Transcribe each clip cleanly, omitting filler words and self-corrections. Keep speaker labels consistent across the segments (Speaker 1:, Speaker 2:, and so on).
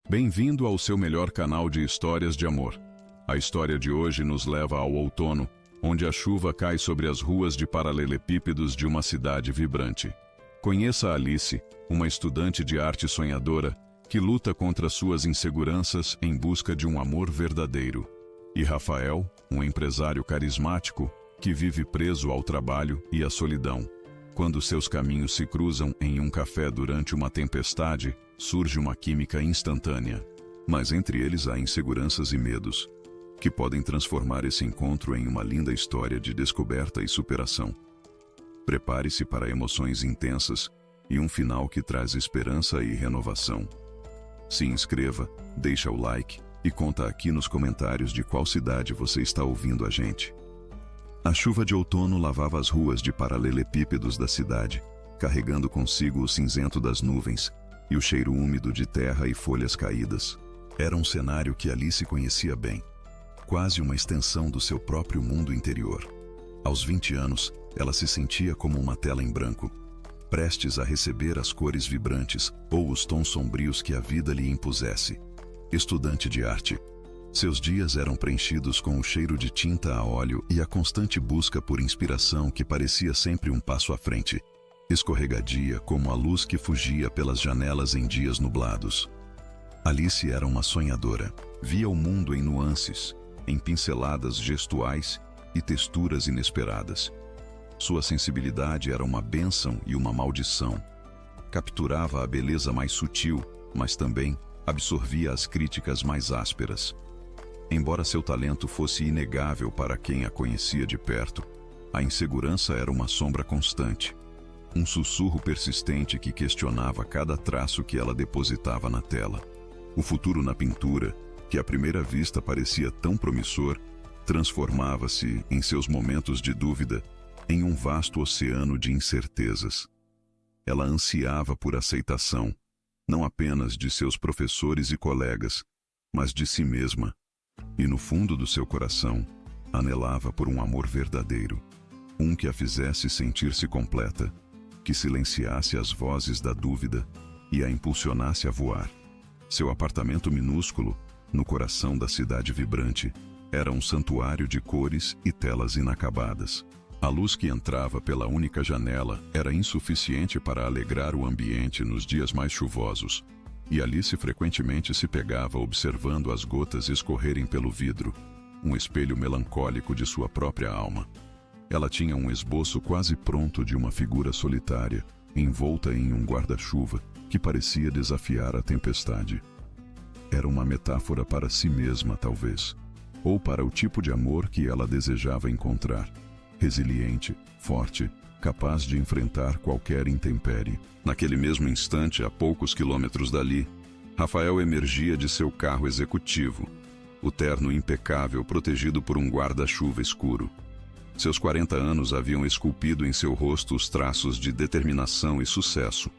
Speaker 1: Bem-vindo ao seu melhor canal de histórias de amor. A história de hoje nos leva ao outono, onde a chuva cai sobre as ruas de paralelepípedos de uma cidade vibrante. Conheça Alice, uma estudante de arte sonhadora, que luta contra suas inseguranças em busca de um amor verdadeiro. E Rafael, um empresário carismático, que vive preso ao trabalho e à solidão. Quando seus caminhos se cruzam em um café durante uma tempestade, surge uma química instantânea. Mas entre eles há inseguranças e medos, que podem transformar esse encontro em uma linda história de descoberta e superação. Prepare-se para emoções intensas e um final que traz esperança e renovação. Se inscreva, deixa o like e conta aqui nos comentários de qual cidade você está ouvindo a gente. A chuva de outono lavava as ruas de paralelepípedos da cidade, carregando consigo o cinzento das nuvens e o cheiro úmido de terra e folhas caídas. Era um cenário que Alice conhecia bem, quase uma extensão do seu próprio mundo interior. Aos 20 anos, ela se sentia como uma tela em branco, prestes a receber as cores vibrantes ou os tons sombrios que a vida lhe impusesse. Estudante de arte, seus dias eram preenchidos com o cheiro de tinta a óleo e a constante busca por inspiração que parecia sempre um passo à frente, escorregadia como a luz que fugia pelas janelas em dias nublados. Alice era uma sonhadora, via o mundo em nuances, em pinceladas gestuais e texturas inesperadas. Sua sensibilidade era uma bênção e uma maldição. Capturava a beleza mais sutil, mas também absorvia as críticas mais ásperas. Embora seu talento fosse inegável para quem a conhecia de perto, a insegurança era uma sombra constante, um sussurro persistente que questionava cada traço que ela depositava na tela. O futuro na pintura, que à primeira vista parecia tão promissor, transformava-se, em seus momentos de dúvida, em um vasto oceano de incertezas. Ela ansiava por aceitação, não apenas de seus professores e colegas, mas de si mesma. E no fundo do seu coração, anelava por um amor verdadeiro, um que a fizesse sentir-se completa, que silenciasse as vozes da dúvida e a impulsionasse a voar. Seu apartamento minúsculo, no coração da cidade vibrante, era um santuário de cores e telas inacabadas. A luz que entrava pela única janela era insuficiente para alegrar o ambiente nos dias mais chuvosos, e Alice frequentemente se pegava observando as gotas escorrerem pelo vidro, um espelho melancólico de sua própria alma. Ela tinha um esboço quase pronto de uma figura solitária, envolta em um guarda-chuva que parecia desafiar a tempestade. Era uma metáfora para si mesma, talvez, ou para o tipo de amor que ela desejava encontrar. Resiliente, forte, capaz de enfrentar qualquer intempérie. Naquele mesmo instante, a poucos quilômetros dali, Rafael emergia de seu carro executivo, o terno impecável protegido por um guarda-chuva escuro. Seus 40 anos haviam esculpido em seu rosto os traços de determinação e sucesso,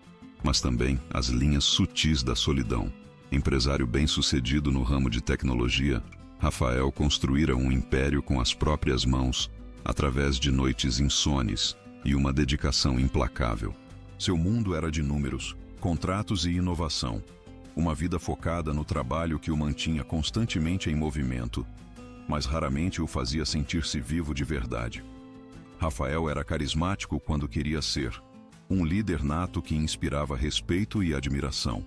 Speaker 1: mas também as linhas sutis da solidão. Empresário bem-sucedido no ramo de tecnologia, Rafael construíra um império com as próprias mãos, através de noites insones e uma dedicação implacável. Seu mundo era de números, contratos e inovação. Uma vida focada no trabalho que o mantinha constantemente em movimento, mas raramente o fazia sentir-se vivo de verdade. Rafael era carismático quando queria ser, um líder nato que inspirava respeito e admiração.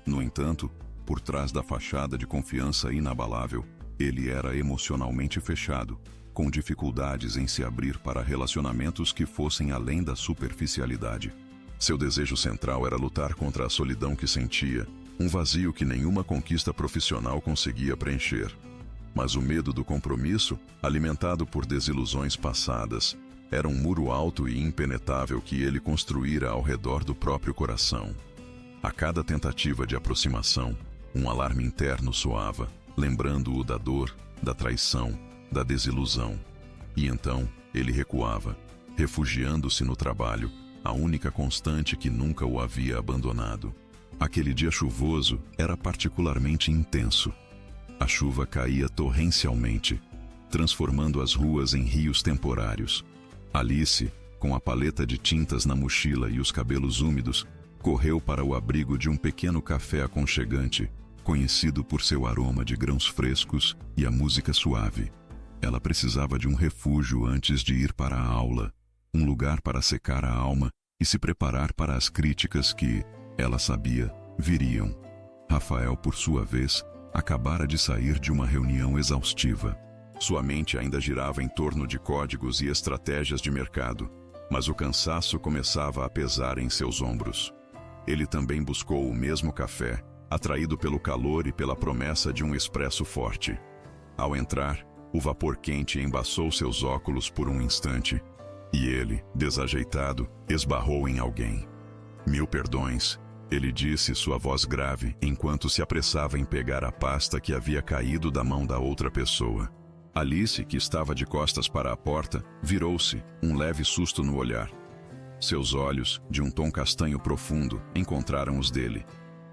Speaker 1: No entanto, por trás da fachada de confiança inabalável, ele era emocionalmente fechado, com dificuldades em se abrir para relacionamentos que fossem além da superficialidade. Seu desejo central era lutar contra a solidão que sentia, um vazio que nenhuma conquista profissional conseguia preencher. Mas o medo do compromisso, alimentado por desilusões passadas, era um muro alto e impenetrável que ele construíra ao redor do próprio coração. A cada tentativa de aproximação, um alarme interno soava, lembrando-o da dor, da traição, da desilusão. E então, ele recuava, refugiando-se no trabalho, a única constante que nunca o havia abandonado. Aquele dia chuvoso era particularmente intenso. A chuva caía torrencialmente, transformando as ruas em rios temporários. Alice, com a paleta de tintas na mochila e os cabelos úmidos, correu para o abrigo de um pequeno café aconchegante, conhecido por seu aroma de grãos frescos e a música suave. Ela precisava de um refúgio antes de ir para a aula, um lugar para secar a alma e se preparar para as críticas que, ela sabia, viriam. Rafael, por sua vez, acabara de sair de uma reunião exaustiva. Sua mente ainda girava em torno de códigos e estratégias de mercado, mas o cansaço começava a pesar em seus ombros. Ele também buscou o mesmo café, atraído pelo calor e pela promessa de um expresso forte. Ao entrar, o vapor quente embaçou seus óculos por um instante, e ele, desajeitado, esbarrou em alguém. "Mil perdões", ele disse, sua voz grave, enquanto se apressava em pegar a pasta que havia caído da mão da outra pessoa. Alice, que estava de costas para a porta, virou-se, um leve susto no olhar. Seus olhos, de um tom castanho profundo, encontraram os dele.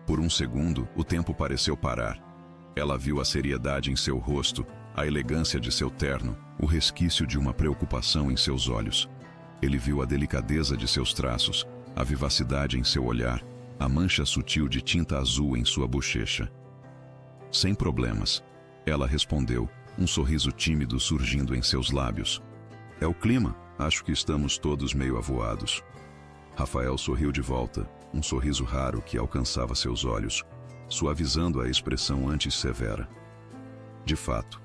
Speaker 1: Por um segundo, o tempo pareceu parar. Ela viu a seriedade em seu rosto, a elegância de seu terno, o resquício de uma preocupação em seus olhos. Ele viu a delicadeza de seus traços, a vivacidade em seu olhar, a mancha sutil de tinta azul em sua bochecha. "Sem problemas", ela respondeu, um sorriso tímido surgindo em seus lábios. "É o clima, acho que estamos todos meio avoados." Rafael sorriu de volta, um sorriso raro que alcançava seus olhos, suavizando a expressão antes severa. De fato,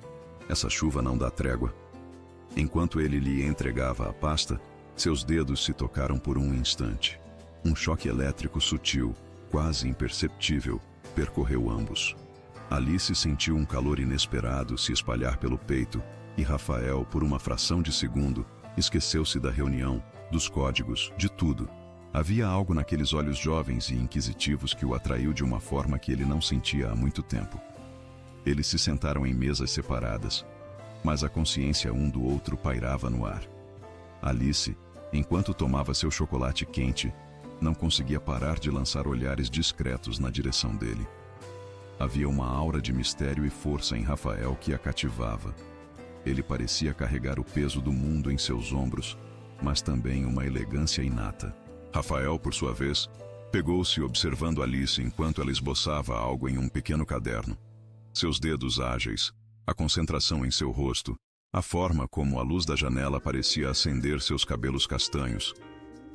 Speaker 1: essa chuva não dá trégua. Enquanto ele lhe entregava a pasta, seus dedos se tocaram por um instante. Um choque elétrico sutil, quase imperceptível, percorreu ambos. Alice sentiu um calor inesperado se espalhar pelo peito, e Rafael, por uma fração de segundo, esqueceu-se da reunião, dos códigos, de tudo. Havia algo naqueles olhos jovens e inquisitivos que o atraiu de uma forma que ele não sentia há muito tempo. Eles se sentaram em mesas separadas, mas a consciência um do outro pairava no ar. Alice, enquanto tomava seu chocolate quente, não conseguia parar de lançar olhares discretos na direção dele. Havia uma aura de mistério e força em Rafael que a cativava. Ele parecia carregar o peso do mundo em seus ombros, mas também uma elegância inata. Rafael, por sua vez, pegou-se observando Alice enquanto ela esboçava algo em um pequeno caderno. Seus dedos ágeis, a concentração em seu rosto, a forma como a luz da janela parecia acender seus cabelos castanhos.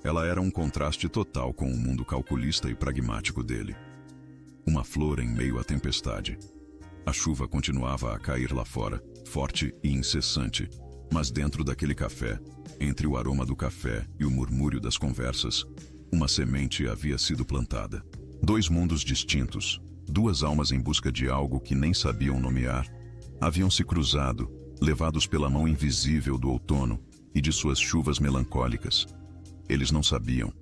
Speaker 1: Ela era um contraste total com o mundo calculista e pragmático dele. Uma flor em meio à tempestade. A chuva continuava a cair lá fora, forte e incessante, mas dentro daquele café, entre o aroma do café e o murmúrio das conversas, uma semente havia sido plantada. Dois mundos distintos, duas almas em busca de algo que nem sabiam nomear, haviam se cruzado, levados pela mão invisível do outono e de suas chuvas melancólicas. Eles não sabiam,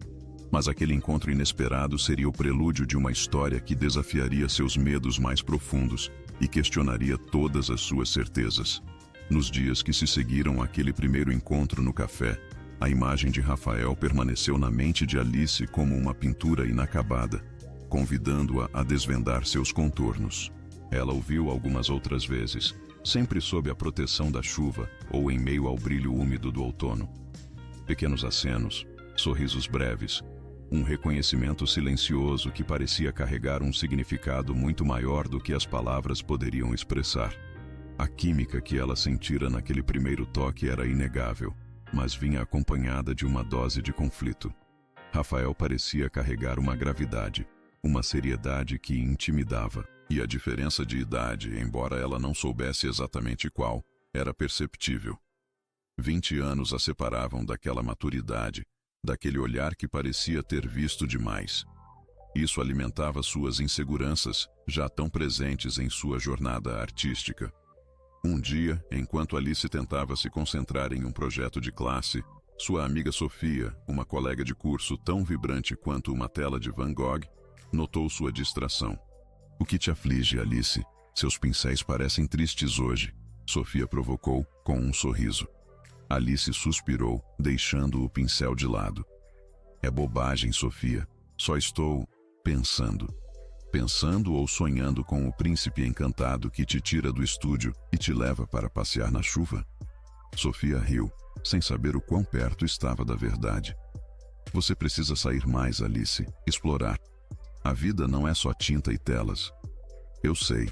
Speaker 1: mas aquele encontro inesperado seria o prelúdio de uma história que desafiaria seus medos mais profundos e questionaria todas as suas certezas. Nos dias que se seguiram àquele primeiro encontro no café, a imagem de Rafael permaneceu na mente de Alice como uma pintura inacabada, convidando-a a desvendar seus contornos. Ela o viu algumas outras vezes, sempre sob a proteção da chuva ou em meio ao brilho úmido do outono. Pequenos acenos, sorrisos breves, um reconhecimento silencioso que parecia carregar um significado muito maior do que as palavras poderiam expressar. A química que ela sentira naquele primeiro toque era inegável, mas vinha acompanhada de uma dose de conflito. Rafael parecia carregar uma gravidade, uma seriedade que intimidava, e a diferença de idade, embora ela não soubesse exatamente qual, era perceptível. 20 anos a separavam daquela maturidade, daquele olhar que parecia ter visto demais. Isso alimentava suas inseguranças, já tão presentes em sua jornada artística. Um dia, enquanto Alice tentava se concentrar em um projeto de classe, sua amiga Sofia, uma colega de curso tão vibrante quanto uma tela de Van Gogh, notou sua distração. "O que te aflige, Alice? Seus pincéis parecem tristes hoje", Sofia provocou, com um sorriso. Alice suspirou, deixando o pincel de lado. "É bobagem, Sofia. Só estou pensando. Pensando ou sonhando com o príncipe encantado que te tira do estúdio e te leva para passear na chuva?" Sofia riu, sem saber o quão perto estava da verdade. "Você precisa sair mais, Alice, explorar. A vida não é só tinta e telas." Eu sei.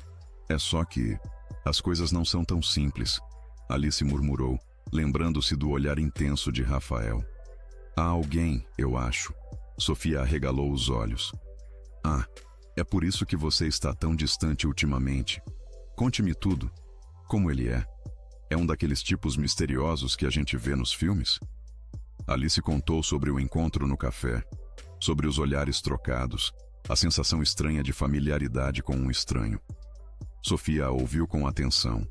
Speaker 1: É só que as coisas não são tão simples, Alice murmurou, lembrando-se do olhar intenso de Rafael. Há alguém, eu acho. Sofia arregalou os olhos. Ah, é por isso que você está tão distante ultimamente. Conte-me tudo. Como ele é? É um daqueles tipos misteriosos que a gente vê nos filmes? Alice contou sobre o encontro no café, sobre os olhares trocados, a sensação estranha de familiaridade com um estranho. Sofia a ouviu com atenção,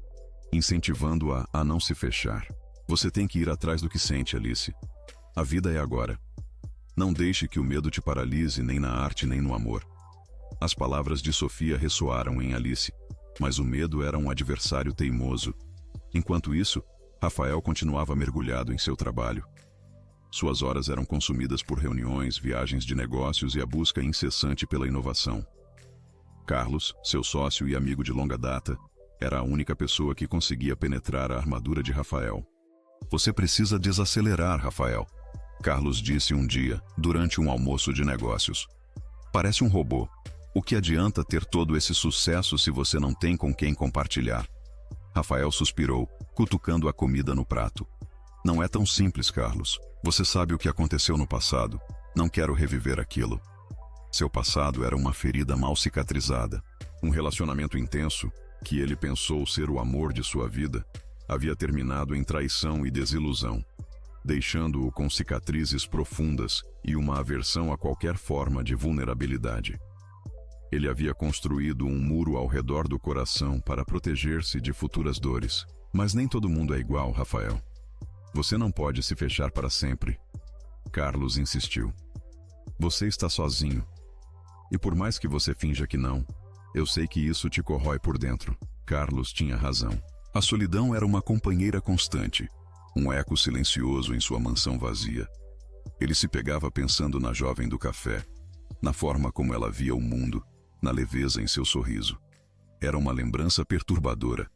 Speaker 1: incentivando-a a não se fechar. Você tem que ir atrás do que sente, Alice. A vida é agora. Não deixe que o medo te paralise nem na arte nem no amor. As palavras de Sofia ressoaram em Alice, mas o medo era um adversário teimoso. Enquanto isso, Rafael continuava mergulhado em seu trabalho. Suas horas eram consumidas por reuniões, viagens de negócios e a busca incessante pela inovação. Carlos, seu sócio e amigo de longa data, era a única pessoa que conseguia penetrar a armadura de Rafael. Você precisa desacelerar, Rafael, Carlos disse um dia, durante um almoço de negócios. Parece um robô. O que adianta ter todo esse sucesso se você não tem com quem compartilhar? Rafael suspirou, cutucando a comida no prato. Não é tão simples, Carlos. Você sabe o que aconteceu no passado. Não quero reviver aquilo. Seu passado era uma ferida mal cicatrizada. Um relacionamento intenso, que ele pensou ser o amor de sua vida, havia terminado em traição e desilusão, deixando-o com cicatrizes profundas e uma aversão a qualquer forma de vulnerabilidade. Ele havia construído um muro ao redor do coração para proteger-se de futuras dores. Mas nem todo mundo é igual, Rafael. Você não pode se fechar para sempre. Carlos insistiu. Você está sozinho. E por mais que você finja que não, eu sei que isso te corrói por dentro. Carlos tinha razão. A solidão era uma companheira constante, um eco silencioso em sua mansão vazia. Ele se pegava pensando na jovem do café, na forma como ela via o mundo, na leveza em seu sorriso. Era uma lembrança perturbadora,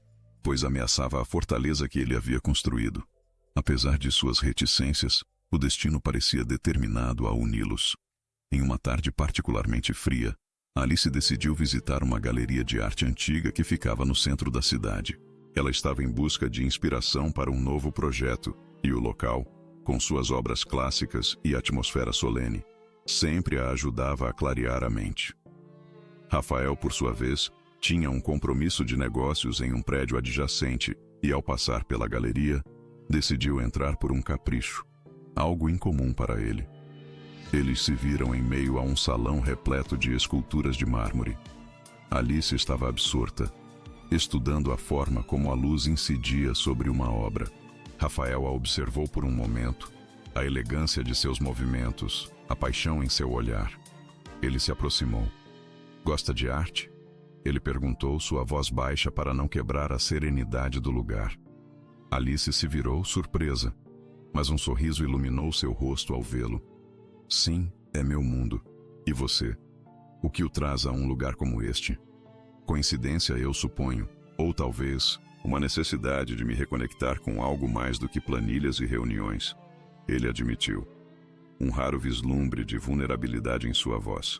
Speaker 1: pois ameaçava a fortaleza que ele havia construído. Apesar de suas reticências, o destino parecia determinado a uni-los. Em uma tarde particularmente fria, Alice decidiu visitar uma galeria de arte antiga que ficava no centro da cidade. Ela estava em busca de inspiração para um novo projeto, e o local, com suas obras clássicas e atmosfera solene, sempre a ajudava a clarear a mente. Rafael, por sua vez, tinha um compromisso de negócios em um prédio adjacente e, ao passar pela galeria, decidiu entrar por um capricho, algo incomum para ele. Eles se viram em meio a um salão repleto de esculturas de mármore. Alice estava absorta, estudando a forma como a luz incidia sobre uma obra. Rafael a observou por um momento, a elegância de seus movimentos, a paixão em seu olhar. Ele se aproximou. Gosta de arte? Ele perguntou, sua voz baixa para não quebrar a serenidade do lugar. Alice se virou, surpresa, mas um sorriso iluminou seu rosto ao vê-lo. Sim, é meu mundo. E você? O que o traz a um lugar como este? Coincidência, eu suponho, ou talvez uma necessidade de me reconectar com algo mais do que planilhas e reuniões. Ele admitiu, um raro vislumbre de vulnerabilidade em sua voz.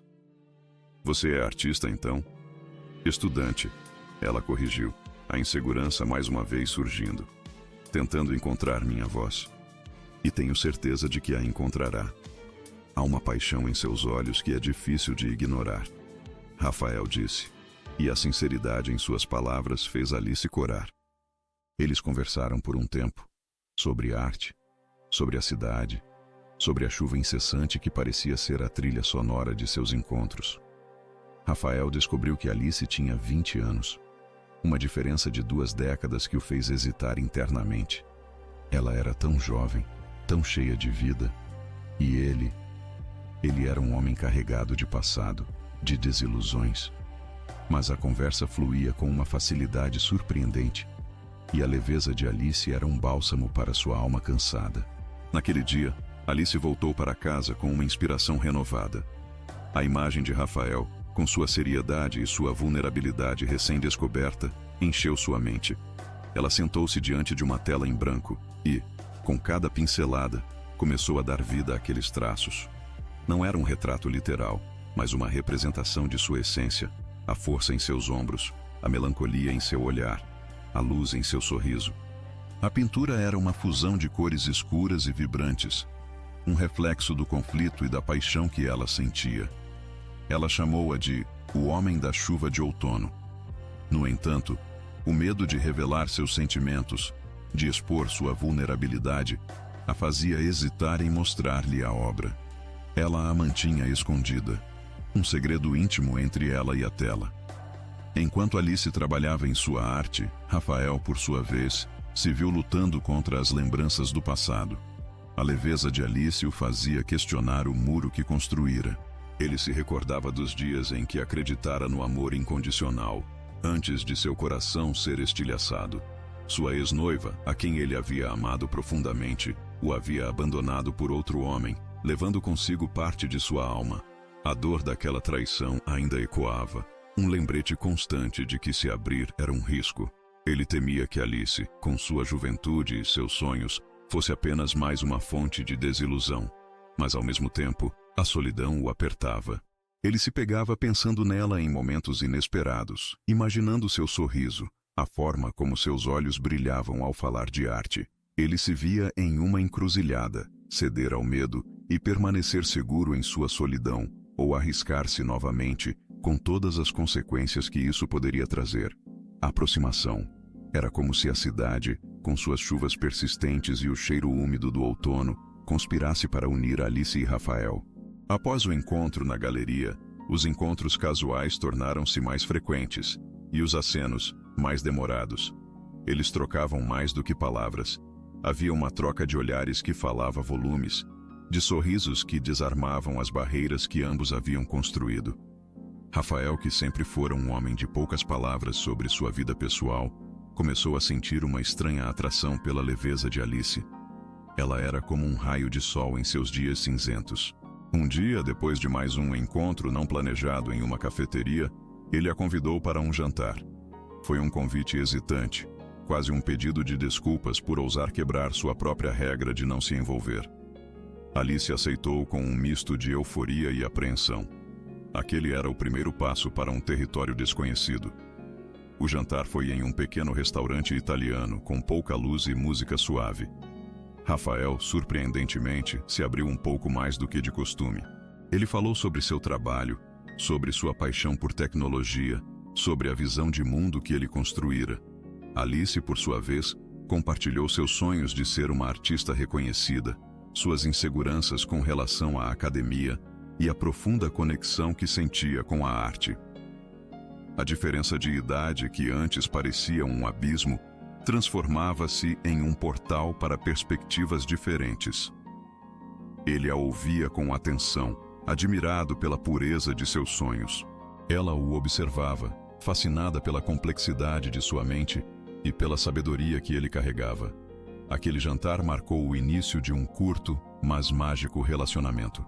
Speaker 1: Você é artista, então? Estudante, ela corrigiu, a insegurança mais uma vez surgindo, tentando encontrar minha voz. E tenho certeza de que a encontrará. Há uma paixão em seus olhos que é difícil de ignorar, Rafael disse, e a sinceridade em suas palavras fez Alice corar. Eles conversaram por um tempo, sobre arte, sobre a cidade, sobre a chuva incessante que parecia ser a trilha sonora de seus encontros. Rafael descobriu que Alice tinha 20 anos, uma diferença de 2 décadas que o fez hesitar internamente. Ela era tão jovem, tão cheia de vida, e ele era um homem carregado de passado, de desilusões. Mas a conversa fluía com uma facilidade surpreendente, e a leveza de Alice era um bálsamo para sua alma cansada. Naquele dia, Alice voltou para casa com uma inspiração renovada. A imagem de Rafael, com sua seriedade e sua vulnerabilidade recém-descoberta, encheu sua mente. Ela sentou-se diante de uma tela em branco e, com cada pincelada, começou a dar vida àqueles traços. Não era um retrato literal, mas uma representação de sua essência, a força em seus ombros, a melancolia em seu olhar, a luz em seu sorriso. A pintura era uma fusão de cores escuras e vibrantes, um reflexo do conflito e da paixão que ela sentia. Ela chamou-a de o homem da chuva de outono. No entanto, o medo de revelar seus sentimentos, de expor sua vulnerabilidade, a fazia hesitar em mostrar-lhe a obra. Ela a mantinha escondida, um segredo íntimo entre ela e a tela. Enquanto Alice trabalhava em sua arte, Rafael, por sua vez, se viu lutando contra as lembranças do passado. A leveza de Alice o fazia questionar o muro que construíra. Ele se recordava dos dias em que acreditara no amor incondicional, antes de seu coração ser estilhaçado. Sua ex-noiva, a quem ele havia amado profundamente, o havia abandonado por outro homem, levando consigo parte de sua alma. A dor daquela traição ainda ecoava, um lembrete constante de que se abrir era um risco. Ele temia que Alice, com sua juventude e seus sonhos, fosse apenas mais uma fonte de desilusão. Mas ao mesmo tempo, a solidão o apertava. Ele se pegava pensando nela em momentos inesperados, imaginando seu sorriso, a forma como seus olhos brilhavam ao falar de arte. Ele se via em uma encruzilhada, ceder ao medo e permanecer seguro em sua solidão, ou arriscar-se novamente, com todas as consequências que isso poderia trazer. A aproximação. Era como se a cidade, com suas chuvas persistentes e o cheiro úmido do outono, conspirasse para unir Alice e Rafael. Após o encontro na galeria, os encontros casuais tornaram-se mais frequentes, e os acenos, mais demorados. Eles trocavam mais do que palavras. Havia uma troca de olhares que falava volumes, de sorrisos que desarmavam as barreiras que ambos haviam construído. Rafael, que sempre fora um homem de poucas palavras sobre sua vida pessoal, começou a sentir uma estranha atração pela leveza de Alice. Ela era como um raio de sol em seus dias cinzentos. Um dia, depois de mais um encontro não planejado em uma cafeteria, ele a convidou para um jantar. Foi um convite hesitante, quase um pedido de desculpas por ousar quebrar sua própria regra de não se envolver. Alice aceitou com um misto de euforia e apreensão. Aquele era o primeiro passo para um território desconhecido. O jantar foi em um pequeno restaurante italiano, com pouca luz e música suave. Rafael, surpreendentemente, se abriu um pouco mais do que de costume. Ele falou sobre seu trabalho, sobre sua paixão por tecnologia, sobre a visão de mundo que ele construíra. Alice, por sua vez, compartilhou seus sonhos de ser uma artista reconhecida, suas inseguranças com relação à academia e a profunda conexão que sentia com a arte. A diferença de idade, que antes parecia um abismo, transformava-se em um portal para perspectivas diferentes. Ele a ouvia com atenção, admirado pela pureza de seus sonhos. Ela o observava, fascinada pela complexidade de sua mente e pela sabedoria que ele carregava. Aquele jantar marcou o início de um curto, mas mágico relacionamento.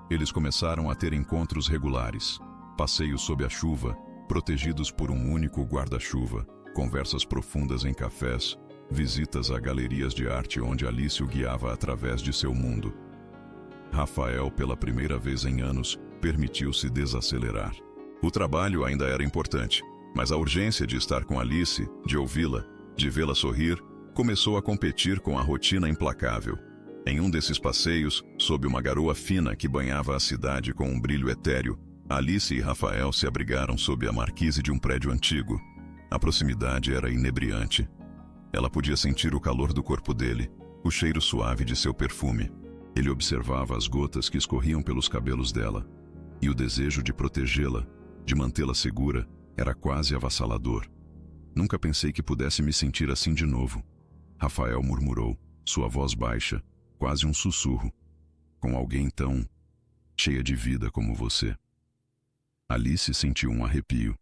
Speaker 1: Eles começaram a ter encontros regulares, passeios sob a chuva, protegidos por um único guarda-chuva, conversas profundas em cafés, visitas a galerias de arte onde Alice o guiava através de seu mundo. Rafael, pela primeira vez em anos, permitiu-se desacelerar. O trabalho ainda era importante, mas a urgência de estar com Alice, de ouvi-la, de vê-la sorrir, começou a competir com a rotina implacável. Em um desses passeios, sob uma garoa fina que banhava a cidade com um brilho etéreo, Alice e Rafael se abrigaram sob a marquise de um prédio antigo. A proximidade era inebriante. Ela podia sentir o calor do corpo dele, o cheiro suave de seu perfume. Ele observava as gotas que escorriam pelos cabelos dela, e o desejo de protegê-la, de mantê-la segura, era quase avassalador. Nunca pensei que pudesse me sentir assim de novo, Rafael murmurou, sua voz baixa, quase um sussurro. Com alguém tão cheia de vida como você. Alice sentiu um arrepio.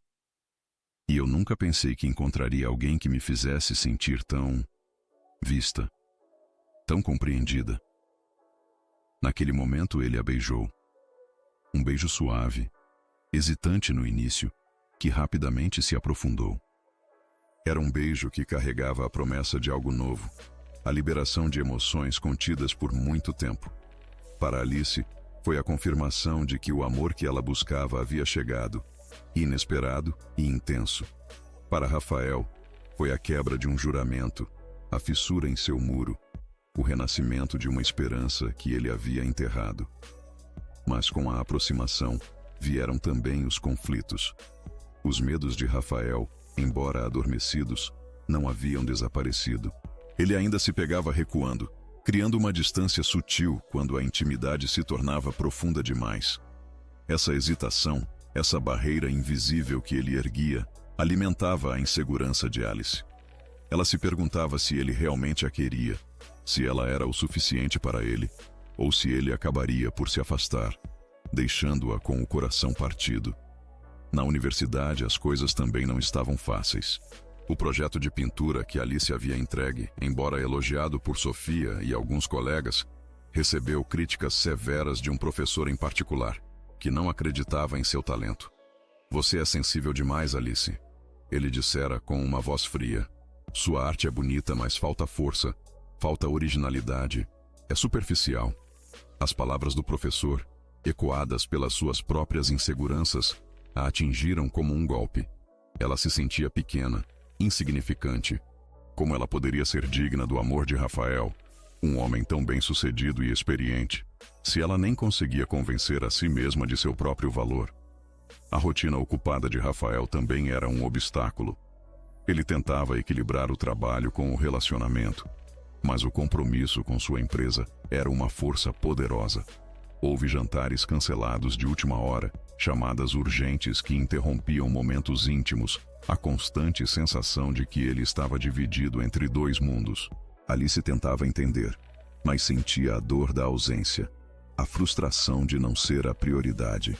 Speaker 1: E eu nunca pensei que encontraria alguém que me fizesse sentir tão vista, tão compreendida. Naquele momento ele a beijou. Um beijo suave, hesitante no início, que rapidamente se aprofundou. Era um beijo que carregava a promessa de algo novo, a liberação de emoções contidas por muito tempo. Para Alice, foi a confirmação de que o amor que ela buscava havia chegado, inesperado e intenso. Para Rafael, foi a quebra de um juramento, a fissura em seu muro, o renascimento de uma esperança que ele havia enterrado. Mas com a aproximação, vieram também os conflitos. Os medos de Rafael, embora adormecidos, não haviam desaparecido. Ele ainda se pegava recuando, criando uma distância sutil quando a intimidade se tornava profunda demais. Essa hesitação, essa barreira invisível que ele erguia, alimentava a insegurança de Alice. Ela se perguntava se ele realmente a queria, se ela era o suficiente para ele, ou se ele acabaria por se afastar, deixando-a com o coração partido. Na universidade, as coisas também não estavam fáceis. O projeto de pintura que Alice havia entregue, embora elogiado por Sofia e alguns colegas, recebeu críticas severas de um professor em particular, que não acreditava em seu talento. "Você é sensível demais, Alice", ele dissera com uma voz fria. "Sua arte é bonita, mas falta força, falta originalidade, é superficial." As palavras do professor, ecoadas pelas suas próprias inseguranças, a atingiram como um golpe. Ela se sentia pequena, insignificante. Como ela poderia ser digna do amor de Rafael, um homem tão bem-sucedido e experiente, se ela nem conseguia convencer a si mesma de seu próprio valor? A rotina ocupada de Rafael também era um obstáculo. Ele tentava equilibrar o trabalho com o relacionamento, mas o compromisso com sua empresa era uma força poderosa. Houve jantares cancelados de última hora, chamadas urgentes que interrompiam momentos íntimos, a constante sensação de que ele estava dividido entre dois mundos. Alice tentava entender, mas sentia a dor da ausência, a frustração de não ser a prioridade.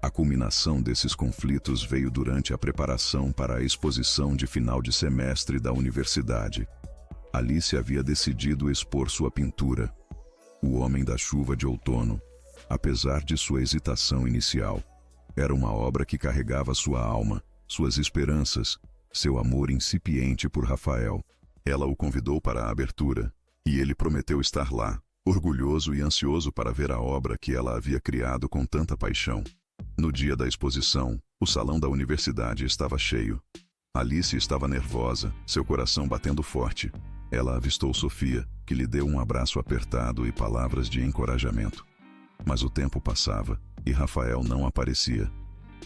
Speaker 1: A culminação desses conflitos veio durante a preparação para a exposição de final de semestre da universidade. Alice havia decidido expor sua pintura, O Homem da Chuva de Outono. Apesar de sua hesitação inicial, era uma obra que carregava sua alma, suas esperanças, seu amor incipiente por Rafael. Ela o convidou para a abertura, e ele prometeu estar lá, orgulhoso e ansioso para ver a obra que ela havia criado com tanta paixão. No dia da exposição, o salão da universidade estava cheio. Alice estava nervosa, seu coração batendo forte. Ela avistou Sofia, que lhe deu um abraço apertado e palavras de encorajamento. Mas o tempo passava, e Rafael não aparecia.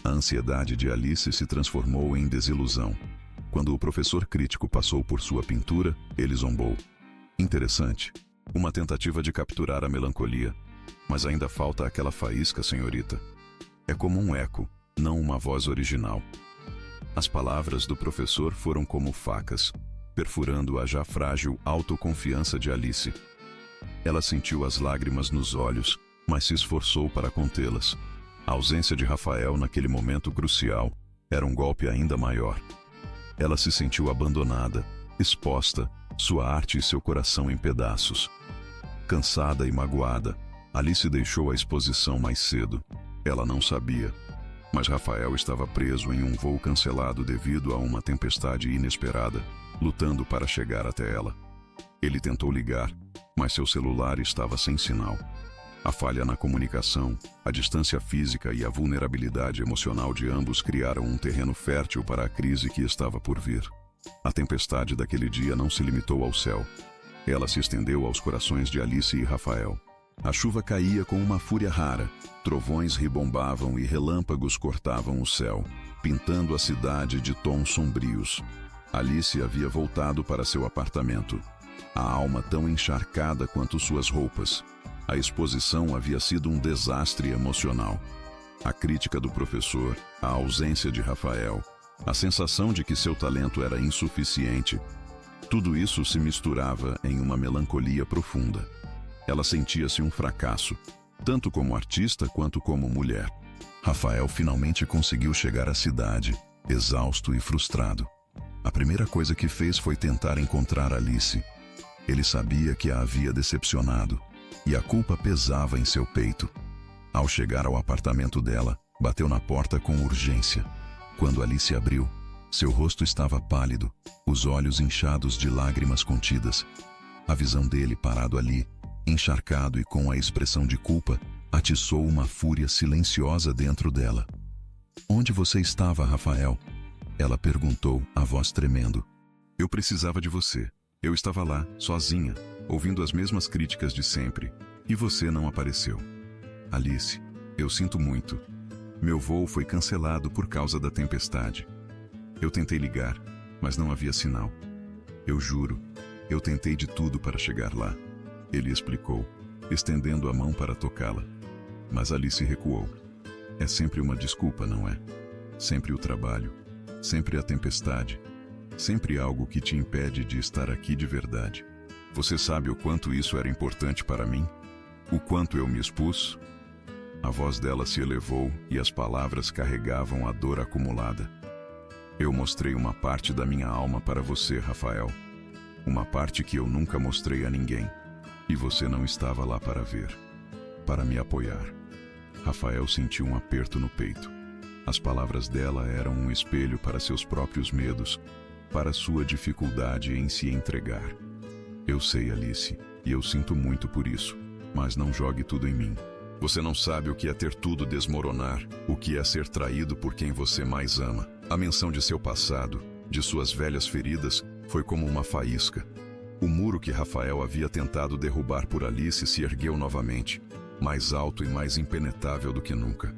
Speaker 1: A ansiedade de Alice se transformou em desilusão. Quando o professor crítico passou por sua pintura, ele zombou. "Interessante. Uma tentativa de capturar a melancolia. Mas ainda falta aquela faísca, senhorita. É como um eco, não uma voz original." As palavras do professor foram como facas, perfurando a já frágil autoconfiança de Alice. Ela sentiu as lágrimas nos olhos, mas se esforçou para contê-las. A ausência de Rafael naquele momento crucial era um golpe ainda maior. Ela se sentiu abandonada, exposta, sua arte e seu coração em pedaços. Cansada e magoada, Alice deixou a exposição mais cedo. Ela não sabia, mas Rafael estava preso em um voo cancelado devido a uma tempestade inesperada, lutando para chegar até ela. Ele tentou ligar, mas seu celular estava sem sinal. A falha na comunicação, a distância física e a vulnerabilidade emocional de ambos criaram um terreno fértil para a crise que estava por vir. A tempestade daquele dia não se limitou ao céu. Ela se estendeu aos corações de Alice e Rafael. A chuva caía com uma fúria rara, trovões ribombavam e relâmpagos cortavam o céu, pintando a cidade de tons sombrios. Alice havia voltado para seu apartamento, a alma tão encharcada quanto suas roupas. A exposição havia sido um desastre emocional. A crítica do professor, a ausência de Rafael, a sensação de que seu talento era insuficiente, tudo isso se misturava em uma melancolia profunda. Ela sentia-se um fracasso, tanto como artista quanto como mulher. Rafael finalmente conseguiu chegar à cidade, exausto e frustrado. A primeira coisa que fez foi tentar encontrar Alice. Ele sabia que a havia decepcionado, e a culpa pesava em seu peito. Ao chegar ao apartamento dela, bateu na porta com urgência. Quando Alice abriu, seu rosto estava pálido, os olhos inchados de lágrimas contidas. A visão dele parado ali, encharcado e com a expressão de culpa, atiçou uma fúria silenciosa dentro dela. Onde você estava, Rafael? Ela perguntou, a voz tremendo. Eu precisava de você. Eu estava lá, sozinha, ouvindo as mesmas críticas de sempre. E você não apareceu. Alice, eu sinto muito. Meu voo foi cancelado por causa da tempestade. Eu tentei ligar, mas não havia sinal. Eu juro, eu tentei de tudo para chegar lá. Ele explicou, estendendo a mão para tocá-la. Mas Alice recuou. É sempre uma desculpa, não é? Sempre o trabalho, sempre a tempestade, sempre algo que te impede de estar aqui de verdade. Você sabe o quanto isso era importante para mim? O quanto eu me expus? A voz dela se elevou e as palavras carregavam a dor acumulada. Eu mostrei uma parte da minha alma para você, Rafael. Uma parte que eu nunca mostrei a ninguém. E você não estava lá para ver, para me apoiar. Rafael sentiu um aperto no peito. As palavras dela eram um espelho para seus próprios medos, para sua dificuldade em se entregar. Eu sei, Alice, e eu sinto muito por isso, mas não jogue tudo em mim. Você não sabe o que é ter tudo desmoronar, o que é ser traído por quem você mais ama. A menção de seu passado, de suas velhas feridas, foi como uma faísca. O muro que Rafael havia tentado derrubar por Alice se ergueu novamente, mais alto e mais impenetrável do que nunca.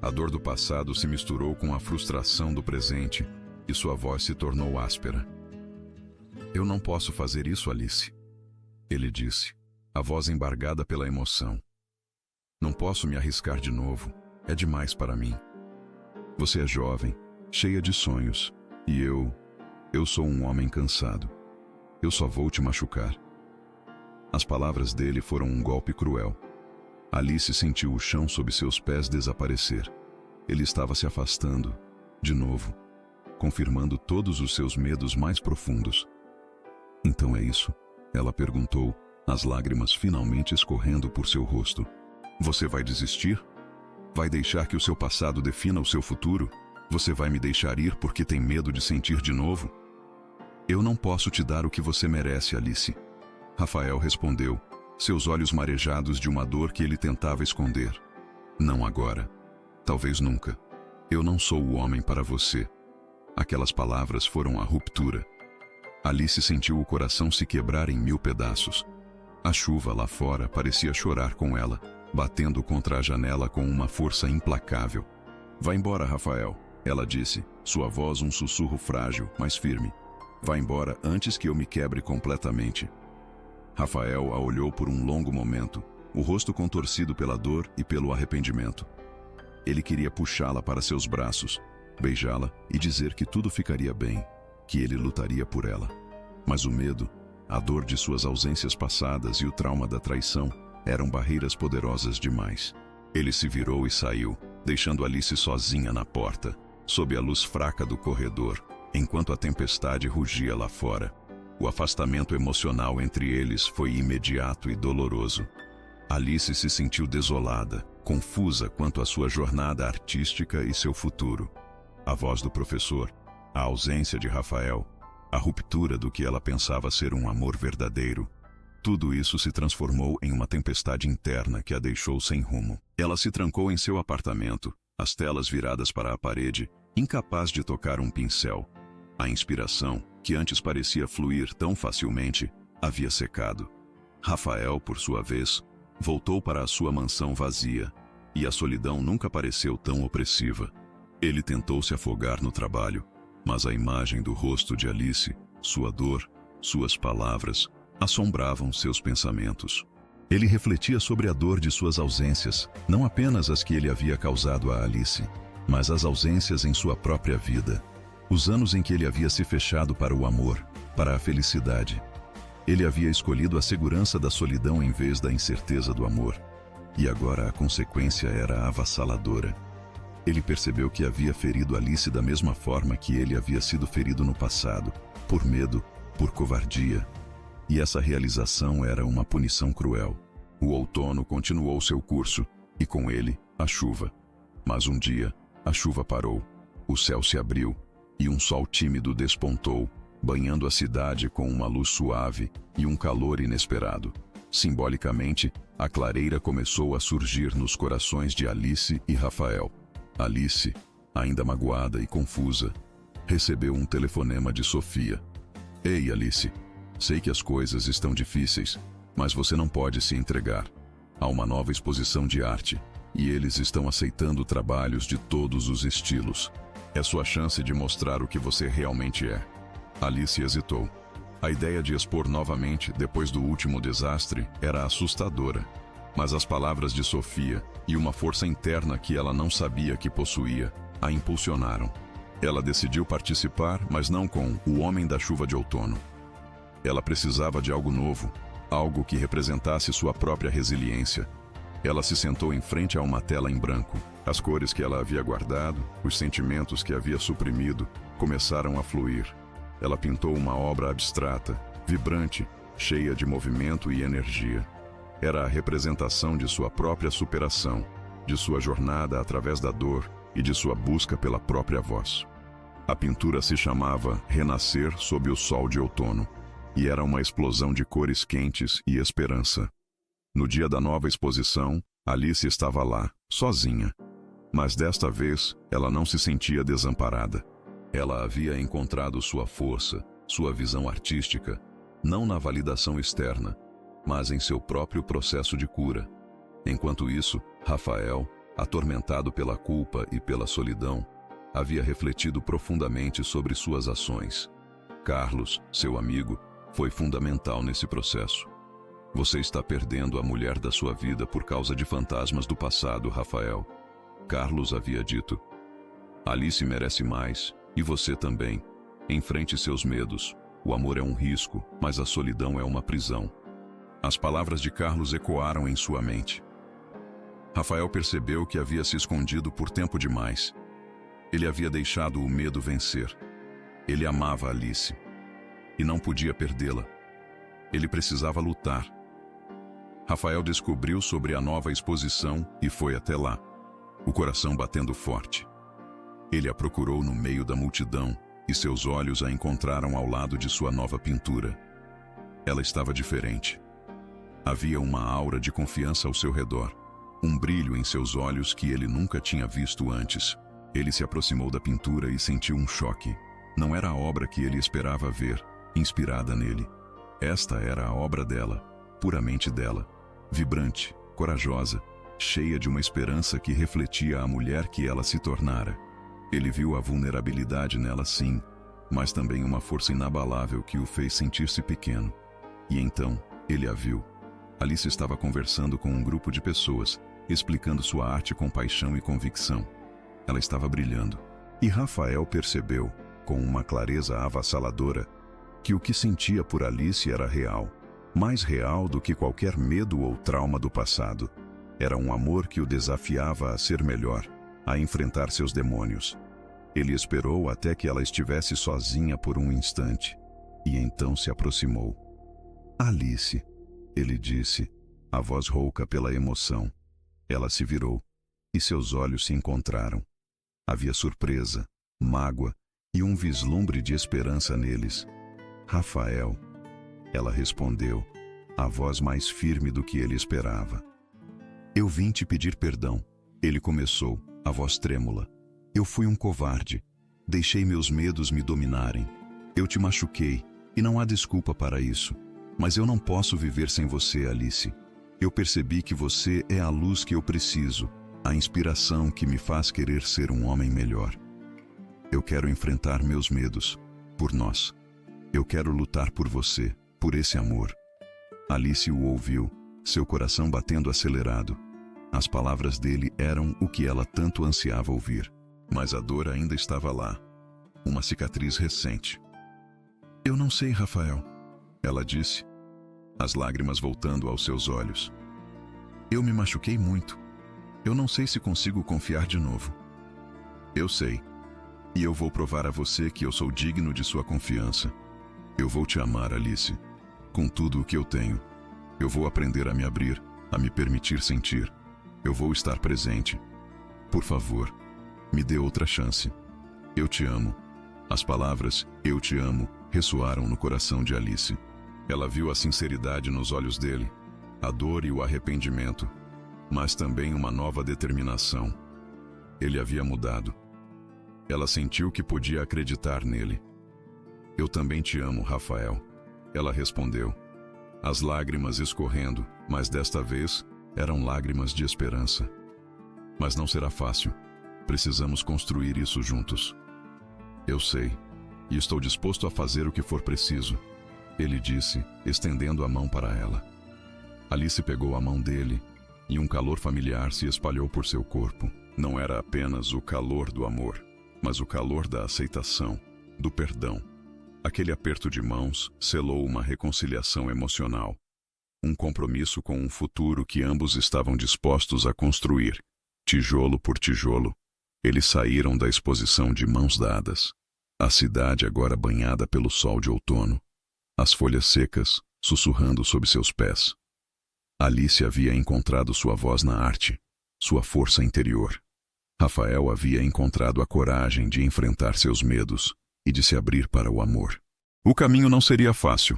Speaker 1: A dor do passado se misturou com a frustração do presente, e sua voz se tornou áspera. Eu não posso fazer isso, Alice, ele disse, a voz embargada pela emoção. Não posso me arriscar de novo, é demais para mim. Você é jovem, cheia de sonhos, e eu sou um homem cansado. Eu só vou te machucar. As palavras dele foram um golpe cruel. Alice sentiu o chão sob seus pés desaparecer. Ele estava se afastando, de novo, confirmando todos os seus medos mais profundos. Então é isso? Ela perguntou, as lágrimas finalmente escorrendo por seu rosto. Você vai desistir? Vai deixar que o seu passado defina o seu futuro? Você vai me deixar ir porque tem medo de sentir de novo? Eu não posso te dar o que você merece, Alice. Rafael respondeu, seus olhos marejados de uma dor que ele tentava esconder. Não agora. Talvez nunca. Eu não sou o homem para você. Aquelas palavras foram a ruptura. Alice sentiu o coração se quebrar em 1000 pedaços. A chuva lá fora parecia chorar com ela, batendo contra a janela com uma força implacável. Vá embora, Rafael, ela disse, sua voz um sussurro frágil, mas firme. Vá embora antes que eu me quebre completamente. Rafael a olhou por um longo momento, o rosto contorcido pela dor e pelo arrependimento. Ele queria puxá-la para seus braços, beijá-la e dizer que tudo ficaria bem, que ele lutaria por ela. Mas o medo, a dor de suas ausências passadas e o trauma da traição eram barreiras poderosas demais. Ele se virou e saiu, deixando Alice sozinha na porta, sob a luz fraca do corredor, enquanto a tempestade rugia lá fora. O afastamento emocional entre eles foi imediato e doloroso. Alice se sentiu desolada, confusa quanto à sua jornada artística e seu futuro. A voz do professor, a ausência de Rafael, a ruptura do que ela pensava ser um amor verdadeiro, tudo isso se transformou em uma tempestade interna que a deixou sem rumo. Ela se trancou em seu apartamento, as telas viradas para a parede, incapaz de tocar um pincel. A inspiração, que antes parecia fluir tão facilmente, havia secado. Rafael, por sua vez, voltou para a sua mansão vazia, e a solidão nunca pareceu tão opressiva. Ele tentou se afogar no trabalho, mas a imagem do rosto de Alice, sua dor, suas palavras, assombravam seus pensamentos. Ele refletia sobre a dor de suas ausências, não apenas as que ele havia causado a Alice, mas as ausências em sua própria vida. Os anos em que ele havia se fechado para o amor, para a felicidade. Ele havia escolhido a segurança da solidão em vez da incerteza do amor. E agora a consequência era avassaladora. Ele percebeu que havia ferido Alice da mesma forma que ele havia sido ferido no passado, por medo, por covardia. E essa realização era uma punição cruel. O outono continuou seu curso, e com ele, a chuva. Mas um dia, a chuva parou, o céu se abriu, e um sol tímido despontou, banhando a cidade com uma luz suave e um calor inesperado. Simbolicamente, a clareira começou a surgir nos corações de Alice e Rafael. Alice, ainda magoada e confusa, recebeu um telefonema de Sofia. Ei, Alice, sei que as coisas estão difíceis, mas você não pode se entregar. Há uma nova exposição de arte, e eles estão aceitando trabalhos de todos os estilos. É sua chance de mostrar o que você realmente é. Alice hesitou. A ideia de expor novamente, depois do último desastre, era assustadora. Mas as palavras de Sofia e uma força interna que ela não sabia que possuía, a impulsionaram. Ela decidiu participar, mas não com o Homem da Chuva de Outono. Ela precisava de algo novo, algo que representasse sua própria resiliência. Ela se sentou em frente a uma tela em branco. As cores que ela havia guardado, os sentimentos que havia suprimido, começaram a fluir. Ela pintou uma obra abstrata, vibrante, cheia de movimento e energia. Era a representação de sua própria superação, de sua jornada através da dor e de sua busca pela própria voz. A pintura se chamava Renascer sob o Sol de Outono, e era uma explosão de cores quentes e esperança. No dia da nova exposição, Alice estava lá, sozinha. Mas desta vez, ela não se sentia desamparada. Ela havia encontrado sua força, sua visão artística, não na validação externa, mas em seu próprio processo de cura. Enquanto isso, Rafael, atormentado pela culpa e pela solidão, havia refletido profundamente sobre suas ações. Carlos, seu amigo, foi fundamental nesse processo. Você está perdendo a mulher da sua vida por causa de fantasmas do passado, Rafael. Carlos havia dito. Alice merece mais, e você também. Enfrente seus medos. O amor é um risco, mas a solidão é uma prisão. As palavras de Carlos ecoaram em sua mente. Rafael percebeu que havia se escondido por tempo demais. Ele havia deixado o medo vencer. Ele amava Alice. E não podia perdê-la. Ele precisava lutar. Rafael descobriu sobre a nova exposição e foi até lá, o coração batendo forte. Ele a procurou no meio da multidão e seus olhos a encontraram ao lado de sua nova pintura. Ela estava diferente. Havia uma aura de confiança ao seu redor, um brilho em seus olhos que ele nunca tinha visto antes. Ele se aproximou da pintura e sentiu um choque. Não era a obra que ele esperava ver, inspirada nele. Esta era a obra dela, puramente dela, vibrante, corajosa, cheia de uma esperança que refletia a mulher que ela se tornara. Ele viu a vulnerabilidade nela sim, mas também uma força inabalável que o fez sentir-se pequeno. E então, ele a viu. Alice estava conversando com um grupo de pessoas, explicando sua arte com paixão e convicção. Ela estava brilhando. E Rafael percebeu, com uma clareza avassaladora, que o que sentia por Alice era real, mais real do que qualquer medo ou trauma do passado. Era um amor que o desafiava a ser melhor, a enfrentar seus demônios. Ele esperou até que ela estivesse sozinha por um instante, e então se aproximou. Alice, ele disse, a voz rouca pela emoção. Ela se virou, e seus olhos se encontraram. Havia surpresa, mágoa e um vislumbre de esperança neles. Rafael, ela respondeu, a voz mais firme do que ele esperava. Eu vim te pedir perdão. Ele começou, a voz trêmula. Eu fui um covarde. Deixei meus medos me dominarem. Eu te machuquei, e não há desculpa para isso. Mas eu não posso viver sem você, Alice. Eu percebi que você é a luz que eu preciso, a inspiração que me faz querer ser um homem melhor. Eu quero enfrentar meus medos, por nós. Eu quero lutar por você, por esse amor. Alice o ouviu, seu coração batendo acelerado. As palavras dele eram o que ela tanto ansiava ouvir. Mas a dor ainda estava lá, uma cicatriz recente. Eu não sei, Rafael, ela disse, as lágrimas voltando aos seus olhos. Eu me machuquei muito. Eu não sei se consigo confiar de novo. Eu sei. E eu vou provar a você que eu sou digno de sua confiança. Eu vou te amar, Alice, com tudo o que eu tenho. Eu vou aprender a me abrir, a me permitir sentir. Eu vou estar presente. Por favor, me dê outra chance. Eu te amo. As palavras "eu te amo" ressoaram no coração de Alice. Ela viu a sinceridade nos olhos dele, a dor e o arrependimento, mas também uma nova determinação. Ele havia mudado. Ela sentiu que podia acreditar nele. Eu também te amo, Rafael. Ela respondeu, as lágrimas escorrendo, mas desta vez eram lágrimas de esperança. Mas não será fácil. Precisamos construir isso juntos. Eu sei, e estou disposto a fazer o que for preciso, ele disse, estendendo a mão para ela. Alice pegou a mão dele, e um calor familiar se espalhou por seu corpo. Não era apenas o calor do amor, mas o calor da aceitação, do perdão. Aquele aperto de mãos selou uma reconciliação emocional, um compromisso com um futuro que ambos estavam dispostos a construir, tijolo por tijolo. Eles saíram da exposição de mãos dadas. A cidade agora banhada pelo sol de outono, as folhas secas sussurrando sob seus pés. Alice havia encontrado sua voz na arte, sua força interior. Rafael havia encontrado a coragem de enfrentar seus medos e de se abrir para o amor. O caminho não seria fácil.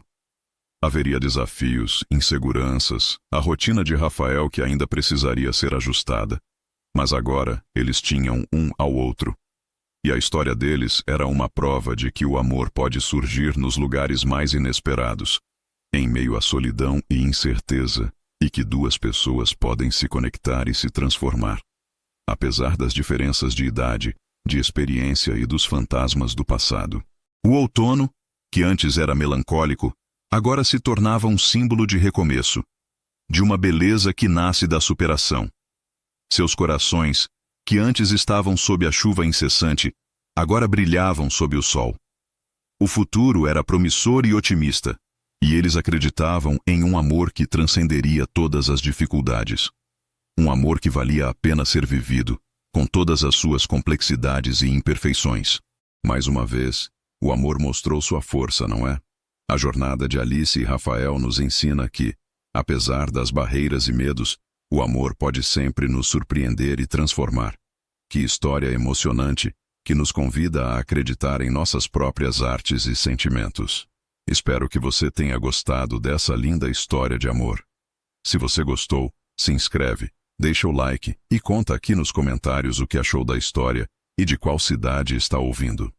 Speaker 1: Haveria desafios, inseguranças, a rotina de Rafael que ainda precisaria ser ajustada. Mas agora eles tinham um ao outro. E a história deles era uma prova de que o amor pode surgir nos lugares mais inesperados, em meio à solidão e incerteza, e que duas pessoas podem se conectar e se transformar. Apesar das diferenças de idade, de experiência e dos fantasmas do passado. O outono, que antes era melancólico, agora se tornava um símbolo de recomeço, de uma beleza que nasce da superação. Seus corações, que antes estavam sob a chuva incessante, agora brilhavam sob o sol. O futuro era promissor e otimista, e eles acreditavam em um amor que transcenderia todas as dificuldades. Um amor que valia a pena ser vivido, com todas as suas complexidades e imperfeições. Mais uma vez, o amor mostrou sua força, não é? A jornada de Alice e Rafael nos ensina que, apesar das barreiras e medos, o amor pode sempre nos surpreender e transformar. Que história emocionante, que nos convida a acreditar em nossas próprias artes e sentimentos. Espero que você tenha gostado dessa linda história de amor. Se você gostou, se inscreve, deixa o like e conta aqui nos comentários o que achou da história e de qual cidade está ouvindo.